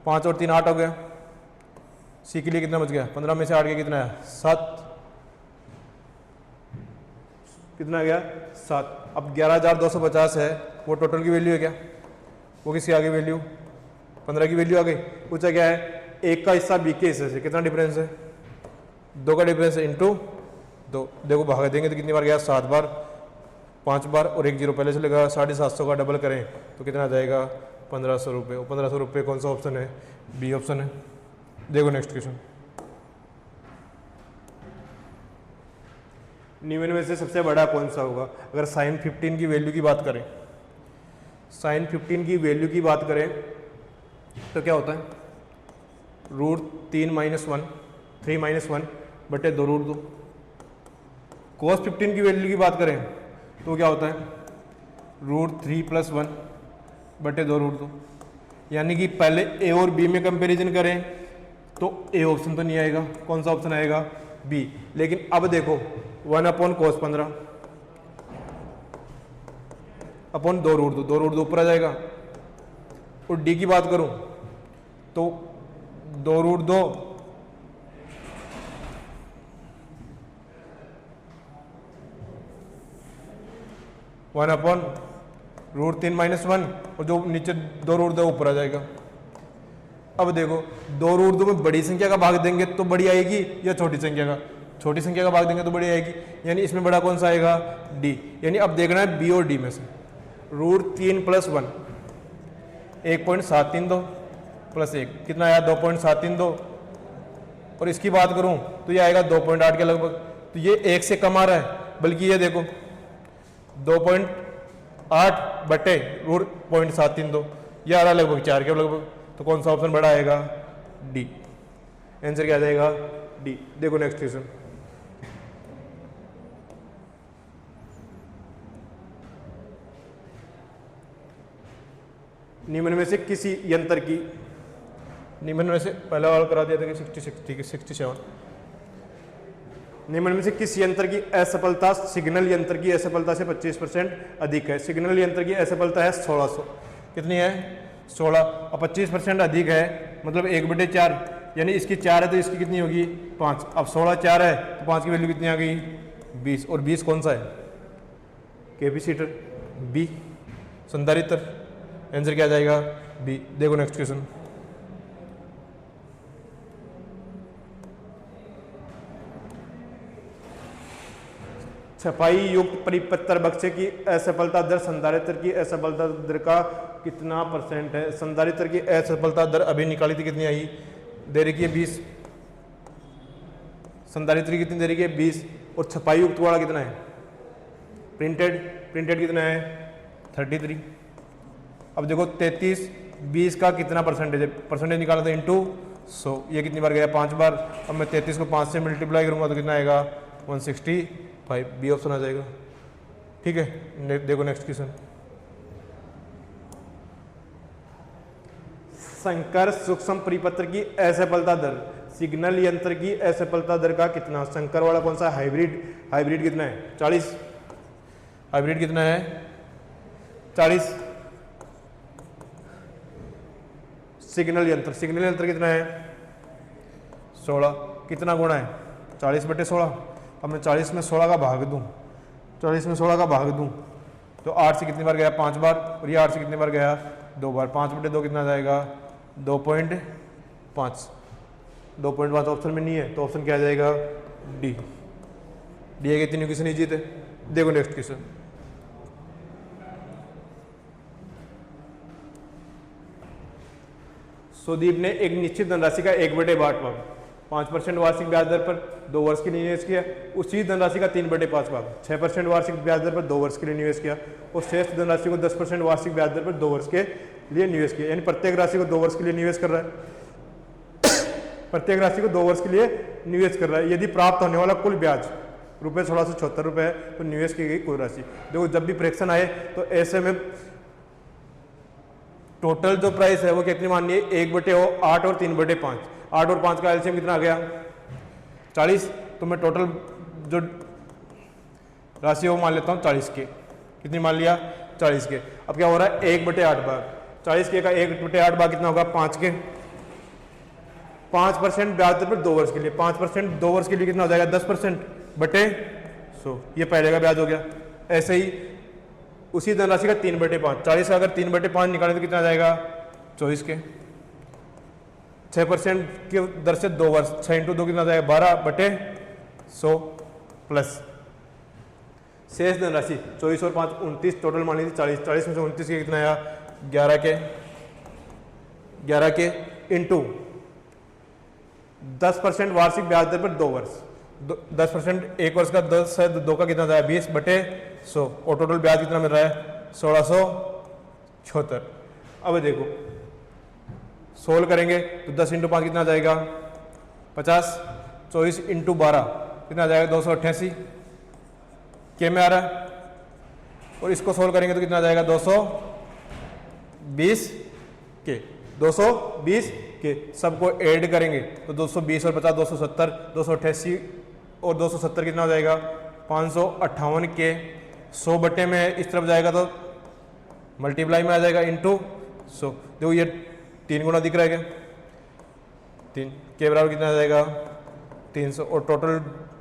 S1: 5 और 3 8 हो गया। सी के लिए कितना बच गया 15 में से 8 गया कितना है 7, कितना गया 7। अब 11,250 है, वो टोटल की वैल्यू है क्या, वो किसकी आ गई वैल्यू 15 की वैल्यू आ गई। पूछा क्या है एक का हिस्सा बी के हिस्से से, कितना डिफरेंस है 2 का डिफरेंस है इंटू 2। देखो भाग देंगे तो कितनी बार गया 7 बार, 5 बार और 1 0 पहले से लगा 750 का डबल करें तो कितना आ जाएगा 1500 रुपये। और 1500 रुपये कौन सा ऑप्शन है बी ऑप्शन है। देखो नेक्स्ट क्वेश्चन, निम्न में से सबसे बड़ा कौन सा होगा? अगर साइन 15 की वैल्यू की बात करें, साइन 15 की वैल्यू की बात करें तो क्या होता है? √3 - 1 3 - 1 बटे 2 √2। cos 15 की वैल्यू की बात करें तो क्या होता है? √3 + 1 बटे 2 √2। यानी कि पहले ए और बी में कंपैरिजन करें तो ए ऑप्शन तो नहीं आएगा, कौन सा ऑप्शन आएगा? बी। लेकिन अब देखो 1/cos 15 अपॉन 2 √2, 2 √2 ऊपर आ जाएगा। और डी की बात करूं तो 2 √2 1/√3 - 1 और जो नीचे 2 √2 ऊपर आ जाएगा। अब देखो 2 √2 में बड़ी संख्या का भाग देंगे तो बड़ी आएगी या छोटी संख्या का? छोटी संख्या का भाग देंगे तो बड़ी आएगी। यानी इसमें बड़ा कौन सा आएगा? डी। यानी अब देखना है बी और डी में से। √3 + 1 1.732 + 1 कितना आया? 2.732। और इसकी बात करूं तो ये आएगा 2.8 के लगभग। तो ये 1 से कम आ रहा है, बल्कि ये देखो 2.8 बटे √0.732 ये आ रहा है लगभग 4 के लगभग। तो कौन सा ऑप्शन बड़ा आएगा? डी। आंसर क्या आ जाएगा? डी। देखो नेक्स्ट क्वेश्चन। निम्न में से किसी यंत्र की, निम्न में से पहला वाला करा दिया था कि 67। निम्न में से किस यंत्र की असफलता सिग्नल यंत्र की असफलता से 25% अधिक है? सिग्नल यंत्र की असफलता है 1600। कितनी है? 16। और 25% अधिक है मतलब 1/4, यानी इसकी 4 है तो इसकी कितनी होगी? 5। अब 16 4 है तो 5 की वैल्यू कितनी आ गई? 20। और 20 कौन सा है? कैपेसिटर। बी संधारित्र। आंसर क्या आ जाएगा? बी। देखो नेक्स्ट क्वेश्चन। छपाई युक्त परिपत्र बक्से की असफलता दर संधारित्र की असफलता दर का कितना % है? संधारित्र की असफलता दर अभी निकाली थी, कितनी आई? दे रखी है 20। संधारित्र की कितनी दे रखी है? 20। और छपाई युक्त वाला कितना है? प्रिंटेड कितना है? 33। अब देखो 33 20 का कितना परसेंटेज है? परसेंटेज निकाला था इंटू 100। ये कितनी बार गया? 5 बार। अब मैं 33 को 5 से मल्टीप्लाई करूंगा तो कितना आएगा? 165। बी ऑप्शन आ जाएगा। ठीक है, देखो नेक्स्ट क्वेश्चन। संकर सूक्ष्म परिपत्र की असफलता दर सिग्नल यंत्र की असफलता दर का कितना? संकर वाला कौन सा? हाइब्रिड कितना है? 40। हाइब्रिड कितना है? 40। सिग्नल यंत्र कितना है? 16। कितना गुणा है? 40/16। अब मैं 40 में 16 का भाग दूं, 40 में 16 का भाग दूं तो 8 से कितनी बार गया? 5 बार। और ये 8 से कितनी बार गया? 2 बार। 5/2 कितना आ जाएगा? 2.5। 2.5 ऑप्शन में नहीं है तो ऑप्शन क्या आ जाएगा? डी। डी है कि तीनों किसी नहीं जीते। देखो नेक्स्ट क्वेश्चन। सुदीप ने एक निश्चित धनराशि का 1/8 भाग 5% वार्षिक ब्याज दर पर 2 वर्ष के लिए निवेश किया। उसी धनराशि का 3/5 भाग 6% वार्षिक ब्याज दर पर 2 वर्ष के लिए निवेश किया और शेष धनराशि को 10% वार्षिक ब्याज दर पर 2 वर्ष के लिए निवेश किया। यानी प्रत्येक राशि को 2 वर्ष के लिए निवेश कर रहा है। प्रत्येक राशि को 2 वर्ष के लिए निवेश कर रहा है। यदि प्राप्त होने वाला कुल ब्याज ₹1676 है तो निवेश की गई कुल राशि। देखो जब भी फ्रैक्शन आए तो ऐसे में टोटल जो प्राइस है वो कितनी माननी है? 1/8 और 3/5। 8 और 5 का एलसीएम कितना आ गया? 40। तो मैं टोटल जो राशि है वो मान लेता हूँ 40 के। कितनी मान लिया? 40 के। अब क्या हो रहा है? 1/8 भाग 40 के का 1/8 भाग कितना होगा? 5 के। 5% ब्याज दर पर 2 वर्ष के लिए। 5% 2 वर्ष के लिए कितना हो जाएगा? 10% बटे 100। ये पहले का ब्याज हो गया। ऐसे ही उसी धनराशि का 3/5। 40 का अगर 3/5 निकालें तो कितना आ जाएगा? 24 के। 6% की दर से 2 वर्ष। 6 × 2 कितना आ जाएगा? 12/100 प्लस शेष धनराशि 24 और 5 29। टोटल मान लीजिए 40। 40 में से 29 के कितना आया? 11 के इंटू 10% वार्षिक ब्याज दर पर 2 वर्ष। 10%, एक वर्ष का 10 है, 2 का कितना जाएगा 20/100 और टोटल ब्याज कितना मिल रहा है 1676। अब देखो सोल्व करेंगे तो 10 × 5 कितना जाएगा 50, 24 × 12 कितना जाएगा 288 के में आ रहा है, और इसको सोल्व करेंगे तो कितना जाएगा 220 के, 220 के सबको ऐड करेंगे तो 220 और 50 270, 288 और 270 कितना हो जाएगा 558 के। 100 बटे में इस तरफ जाएगा तो मल्टीप्लाई में आ जाएगा इंटू 100। देखो ये 3 गुना दिख रहा है क्या, 3 के बराबर कितना आ जाएगा 300, और टोटल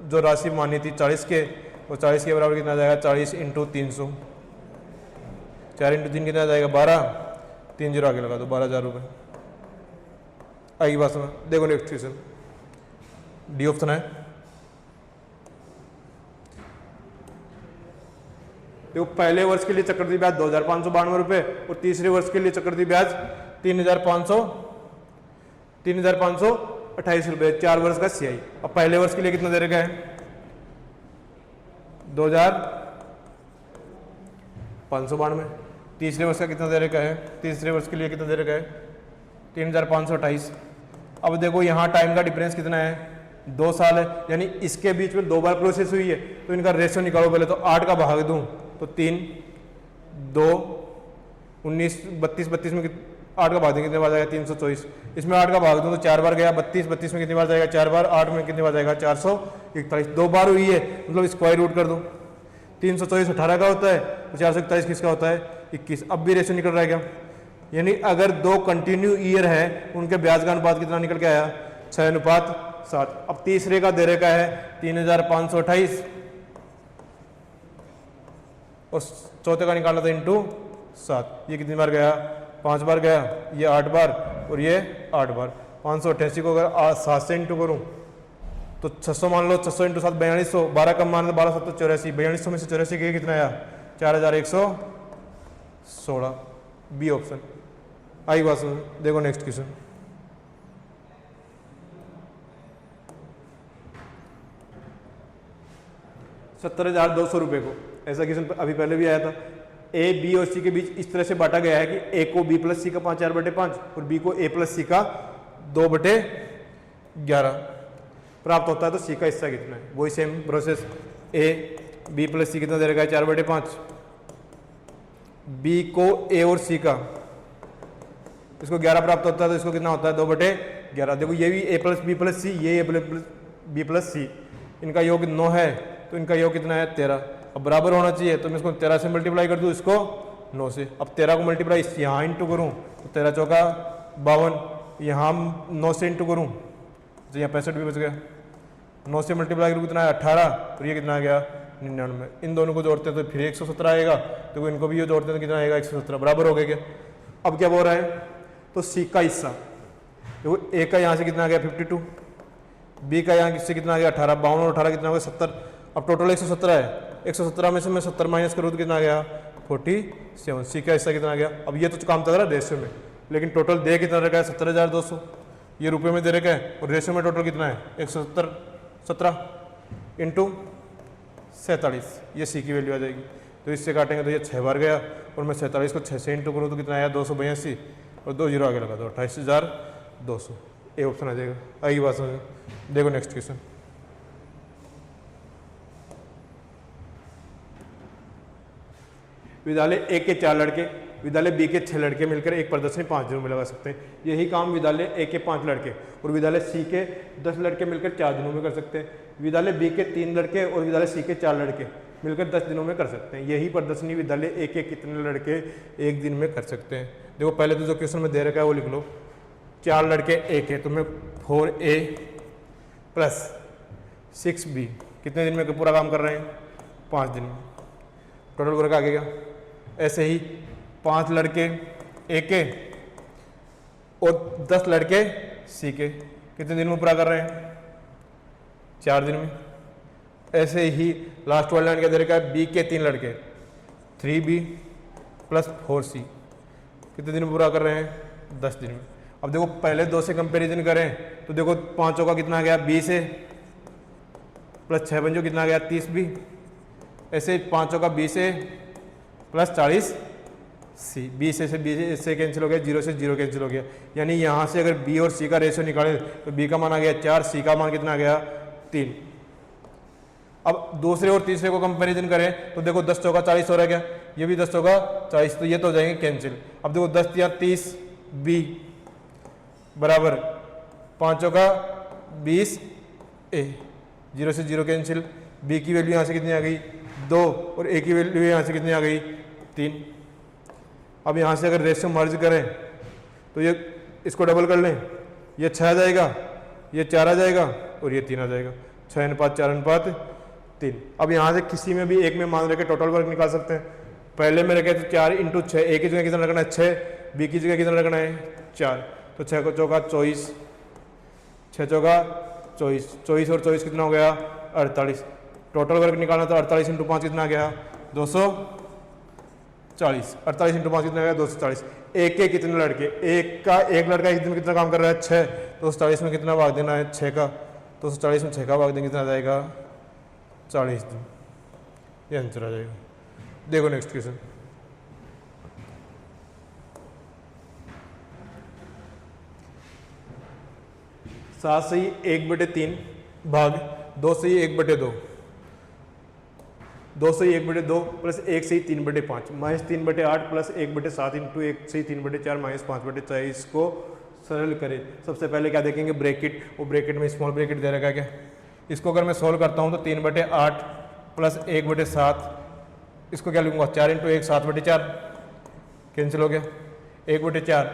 S1: जो राशि मानी थी 40 के, और 40 के बराबर कितना आ जाएगा 40 × 300, 4 × 3 कितना आ जाएगा 12, 3 0 आगे लगा दो 12,000 रुपये। आएगी बात समझ। देखो नेक्स्ट क्वेश्चन, डी ऑप्शन है। देखो पहले वर्ष के लिए चक्रवृद्धि ब्याज 2,592 रुपये और तीसरे वर्ष के लिए चक्रवृद्धि ब्याज 3,528 रुपये, 4 वर्ष का CI। अब पहले वर्ष के लिए कितना दे रखा है 2,592, तीसरे वर्ष का कितना दे रखा है, तीसरे वर्ष के लिए कितना दे रखा है 3,528। अब देखो यहाँ टाइम का डिफरेंस कितना है 2 साल है, यानी इसके बीच में 2 बार प्रोसेस हुई है, तो इनका रेशियो निकालो पहले। तो 8 का भाग दूं तो 3, 2, 19, 32, 32 में 8 का भाग दें कितने बार जाएगा 324, इसमें 8 का भाग दूं तो 4 बार गया 32, 32 में कितनी बार जाएगा 4 बार, 8 में कितनी बार जाएगा 441, 2 बार हुई है, मतलब स्क्वायर रूट कर दो। 324 18 का होता है तो 441 किसका होता है 21। अब भी रेशियो निकल रहा है क्या, यानी अगर 2 कंटिन्यू ईयर है उनके ब्याज का अनुपात कितना निकल के आया 6:7। अब तीसरे का दे रखा है 3,528 और चौथे का निकालना था इंटू 7, ये कितनी बार गया 5 बार गया, ये 8 बार और ये 8 बार। 588 को अगर 7 से इंटू करूँ तो 600 मान लो, 600 × 7 4200, 12 कम मान लो 12 7 84, 4200 में से 84 के कितना आया 4,116, बी ऑप्शन। आई बात समझ। देखो नेक्स्ट क्वेश्चन, ₹70,200 को, ऐसा क्वेश्चन अभी पहले भी आया था। ए बी और सी के बीच इस तरह से बांटा गया है कि ए को बी प्लस सी का 5/4 और बी को ए प्लस सी का 2/11 प्राप्त होता है, तो सी का हिस्सा कितना है। वही same process, A B plus C कितना दे रखा है 4/5, बी को ए और सी का इसको 11 प्राप्त होता है, तो इसको कितना होता है 2/11। देखो ये भी ए प्लस बी प्लस सी, ये ए प्लस बी प्लस सी, इनका योग 9 है तो इनका योग कितना है 13। अब बराबर होना चाहिए तो मैं इसको 13 से मल्टीप्लाई कर दूँ, इसको 9 से। अब 13 को मल्टीप्लाई यहाँ इंटू करूँ तो 13 चौका 52, यहाँ 9 से इंटू करूँ तो यहाँ 65 भी बच गया। 9 से मल्टीप्लाई करूँ कितना है 18, तो ये कितना आ गया 99। इन दोनों को जोड़ते हैं तो फिर 117 आएगा, तो इनको भी ये जोड़ते हैं तो कितना आएगा 117, बराबर हो गया क्या। अब क्या बोल रहा है, तो सी का हिस्सा देखो, ए का यहाँ से कितना आ गया 52, बी का यहाँ से कितना आ गया 18, 52 और 18 कितना हो गया 70। अब टोटल 117 है, 117 में से मैं 70 माइनस करूँ तो कितना आ गया 47। सी का हिस्सा कितना आ गया। अब ये तो काम चल रहा है रेशियो में, लेकिन टोटल दे कितना रखा है 70,200, ये रुपये में दे रखा है, और रेशियो में टोटल कितना है 117 इंटू 47, ये सी की वैल्यू आ जाएगी। तो इससे काटेंगे तो ये 6 बार गया, और मैं 47 को 6 से इंटू करूँ तो कितना आया 282, और 2 0 आगे लगा दो 28,200, ए ऑप्शन आ जाएगा। आइए बात समझ। देखो नेक्स्ट क्वेश्चन, विद्यालय ए के 4 लड़के, विद्यालय बी के 6 लड़के मिलकर एक प्रदर्शनी 5 दिनों में लगा सकते हैं। यही काम विद्यालय ए के 5 लड़के और विद्यालय सी के 10 लड़के मिलकर 4 दिनों में कर सकते हैं। विद्यालय बी के 3 लड़के और विद्यालय सी के 4 लड़के मिलकर 10 दिनों में कर सकते हैं। यही प्रदर्शनी विद्यालय ए के कितने लड़के एक दिन में कर सकते हैं। देखो पहले तो जो क्वेश्चन में दे रखा है वो लिख लो, 4 लड़के ए के, तो मैं 4A + 6B कितने दिन में पूरा काम कर रहे हैं 5 दिन में, टोटल वर्क आ गया। ऐसे ही 5 लड़के ए के और 10 लड़के सी के कितने दिन में पूरा कर रहे हैं 4 दिन में। ऐसे ही लास्ट वाला लाइन क्या दे रखा है, बी के 3 लड़के 3B + 4C कितने दिन में पूरा कर रहे हैं 10 दिन में। अब देखो पहले 2 से कंपैरिजन करें तो देखो 5 का कितना आ गया 20 है, प्लस 6 बन जो कितना आ गया 30b, ऐसे 5 का 20a प्लस 40c, 20 से 20 से कैंसिल हो गया, 0 से 0 कैंसिल हो गया, यानी यहाँ से अगर b और c का रेशियो निकाले तो b का मान आ गया 4, c का मान कितना आ गया 3। अब दूसरे और तीसरे को कंपैरिजन करें तो देखो 10 चौका 40 हो रहा है क्या, ये भी 10 चौका 40, तो ये तो हो जाएंगे कैंसिल। अब देखो 10 या 30 b बराबर 5 चौका 20 a, 0 से 0 कैंसिल, b की वैल्यू यहाँ से कितनी आ गई 2 और a की वैल्यू यहाँ से कितनी आ गई 3। अब यहाँ से अगर रेशियो मर्ज करें तो ये इसको डबल कर लें, ये 6 आ जाएगा, ये 4 आ जाएगा और ये 3 आ जाएगा, 6:4:3। अब यहाँ से किसी में भी एक में मान रखे टोटल वर्क निकाल सकते हैं। पहले में रखे तो 4 × 6, ए की जगह कितना रखना है 6, बी की जगह कितना रखना है 4, तो 6 चौका 24, 6 चौका 24, 24 और 24 कितना हो गया 48। टोटल वर्क निकालना तो 48 × 5 कितना आ गया 240, 48 × 5 कितना आ गया 240। एक के कितने लड़के, एक लड़का एक दिन में कितना काम कर रहा है 6, तो 240 में कितना भाग देना है 6 का, तो 240 में 6 का भाग देंगे कितना आ जाएगा 40 दिन, ये आंसर आ जाएगा। देखो नेक्स्ट क्वेश्चन, सात से ही 1/3 भाग 2 से ही 1/2, 2 से ही 1/2 प्लस 1 से ही 3/5 माइनस 3/8 प्लस 1/7 इंटू 1 से ही 3/4 माइनस 5/4। इसको सरल करें। सबसे पहले क्या देखेंगे ब्रैकेट, वो ब्रैकेट में स्मॉल ब्रैकेट दे रखा है क्या, इसको अगर मैं सोल्व करता हूँ तो 3/8 प्लस 1/7, इसको क्या लिखूंगा 4 इंटू 1 7/4 कैंसिल हो गया 1/4।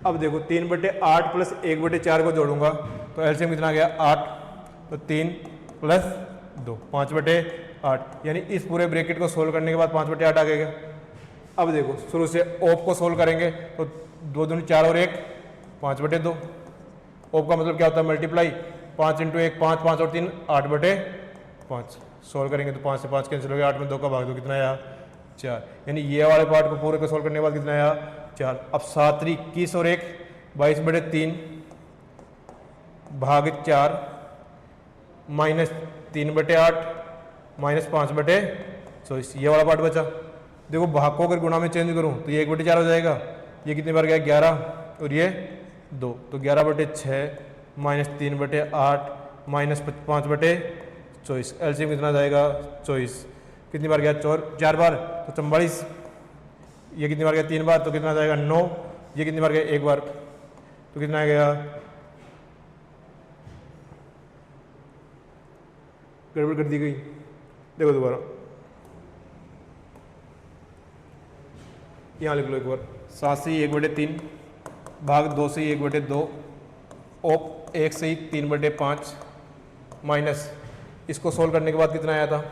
S1: अब देखो 3/8 प्लस 1/4 को जोड़ूंगा तो एलसीएम कितना आ गया 8, तो 3 प्लस 2 5/8, यानी इस पूरे ब्रैकेट को सोल्व करने के बाद 5/8 आ गया। अब देखो शुरू से ओप को सोल्व करेंगे तो 2 दूनी 4 और 1 5/2, ओप का मतलब क्या होता है मल्टीप्लाई, 5 इंटू 1 5, 5 और 3 8/5, सोल्व करेंगे तो 5 से 5 कैंसिल हो गया, 8 में 2 का भाग दो कितना आया 4, यानी ये वाले पार्ट को पूरे को सोल्व करने के बाद कितना आया 4। अब 7 × 21 और 1 22/3 भाग 4 माइनस 3/8 माइनस 5/24, ये वाला पार्ट बचा। देखो भाग को अगर गुणा में चेंज करूं तो ये 1/4 हो जाएगा, ये कितनी बार गया 11 और ये 2, तो 11/6 माइनस 3/8 माइनस 5/24, एलसीएम कितना जाएगा 24, कितनी बार गया 4 बार तो 44, ये कितनी बार गया 3 बार तो कितना जाएगा 9, ये कितनी बार गया 1 बार तो कितना आ गया, गड़बड़ कर दी गई। देखो दोबारा यहाँ लिख लो एक बार, 7 से ही 1/3 भाग 2 से ही 1/2 ओप 1 से ही 3/5 माइनस, इसको सोल्व करने के बाद कितना आया था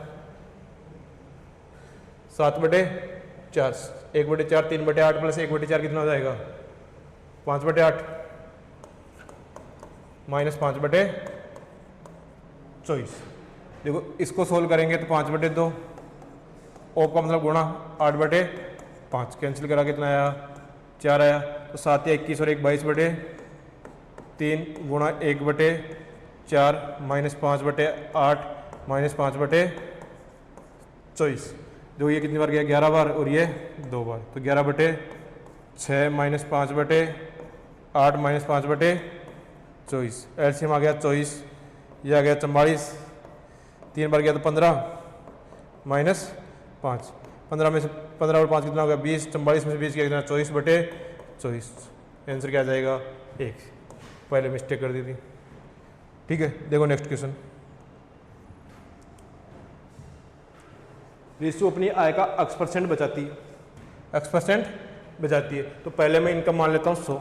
S1: 7/4, 1/4 3/8 प्लस 1/4 कितना हो जाएगा 5/8 माइनस 5/24। देखो इसको सोल्व करेंगे तो 5/2, ओप का मतलब गुणा 8/5 कैंसिल करा कितना आया 4 आया, तो 7 या 21 और 1 22/3 गुणा 1/4 माइनस 5/8 माइनस 5/24। जो ये कितनी बार गया 11 बार और ये 2 बार, तो 11/6 माइनस 5/8 माइनस 5/24, एलसीएम आ गया 24, ये आ गया 44, 3 बार गया तो 15 माइनस 5, 15 में से 15 और 5 कितना हो गया 20, 44 में से 20 किया कितना 24/24, आंसर क्या आ जाएगा 1, पहले मिस्टेक कर दी थी। ठीक है, देखो नेक्स्ट क्वेश्चन, रेशो अपनी आय का x% बचाती है, x% बचाती है, तो पहले मैं इनकम मान लेता हूँ 100,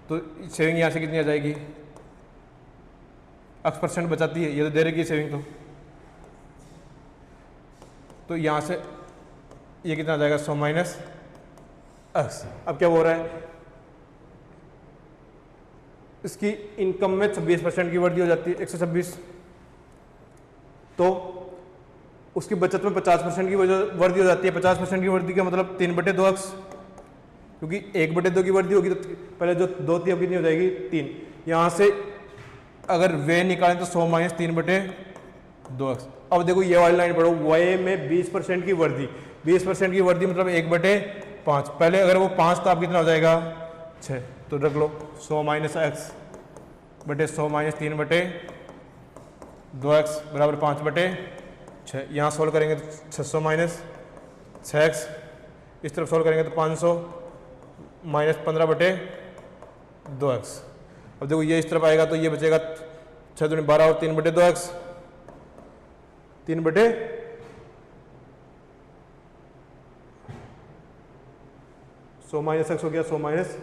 S1: तो सेविंग यहाँ से कितनी आ जाएगी x% बचाती है, ये तो दे रही सेविंग, तो यहाँ से ये कितना आ जाएगा 100 माइनस x। अब क्या हो रहा है, इसकी इनकम में 26% की वृद्धि हो जाती है 126, तो उसकी बचत में 50% की वृद्धि हो जाती है। 50% की वृद्धि का मतलब 3/2x, क्योंकि 1/2 की वृद्धि होगी तो पहले जो 2 थी अब कितनी हो जाएगी 3, यहाँ से अगर वे निकालें तो 100 माइनस 3/2x। अब देखो ये वाली लाइन पढ़ो, वाई में 20% की वृद्धि, 20% की वृद्धि मतलब 1/5। पहले अगर वो 5 तो आप कितना हो जाएगा 6, तो रख लो 100 माइनस एक्स बटे 100 माइनस 3/2x बराबर 5/6। यहाँ सोल्व करेंगे तो 600 माइनस 6x, इस तरफ सोल्व करेंगे तो 500 माइनस 15/2x। अब देखो ये इस तरफ आएगा तो ये बचेगा 6 दूनी 12 और 3/2x, 3 100 माइनस एक्स हो गया 100 माइनस,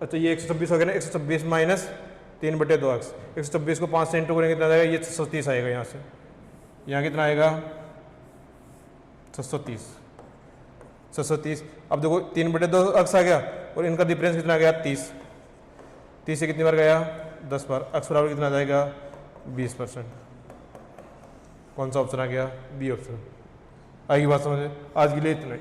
S1: अच्छा ये 126 हो गया ना, 126 माइनस 3/2x। 126 को 5 से इंटू करेंगे कितना आएगा, ये 630 आएगा। यहाँ से यहाँ कितना आएगा 630। अब देखो 3/2x आ गया और इनका डिफरेंस कितना आ गया 30। 30 से कितनी बार गया 10 बार। x बराबर कितना आ जाएगा 20%। कौन सा ऑप्शन आ गया, बी ऑप्शन। आएगी बात समझे। आज के लिए इतना ही।